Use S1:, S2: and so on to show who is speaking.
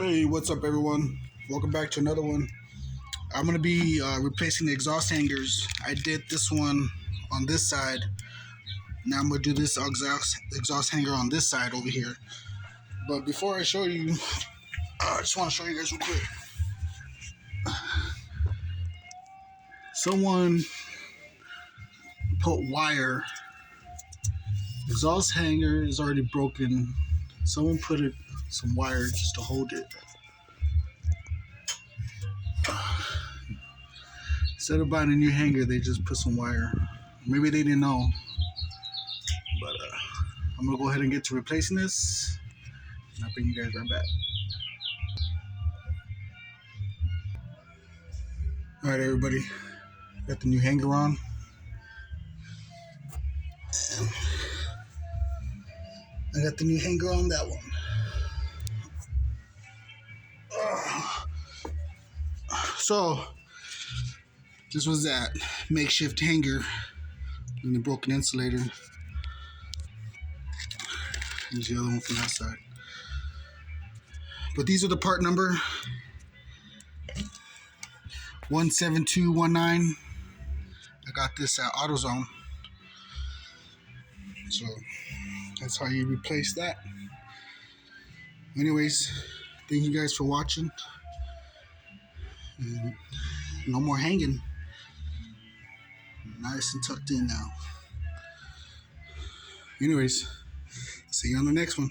S1: Hey, what's up, everyone? Welcome back to another one. I'm gonna be replacing the exhaust hangers. I did this one on this side. Now I'm gonna do this exhaust hanger on this side over here. But before I show you, I just want to show you guys real quick. Someone put wire. Exhaust hanger is already broken. Someone put some wire just to hold it. Instead of buying a new hanger, they just put some wire. Maybe they didn't know. But I'm gonna go ahead and get to replacing this, and I'll bring you guys right back. All right, everybody, got the new hanger on. I got the new hanger on that one. So this was that makeshift hanger and the broken insulator. Here's the other one from that side. But these are the part number 17219. I got this at AutoZone. So that's how you replace that. Anyways, thank you guys for watching. And no more hanging. Nice and tucked in now. Anyways, see you on the next one.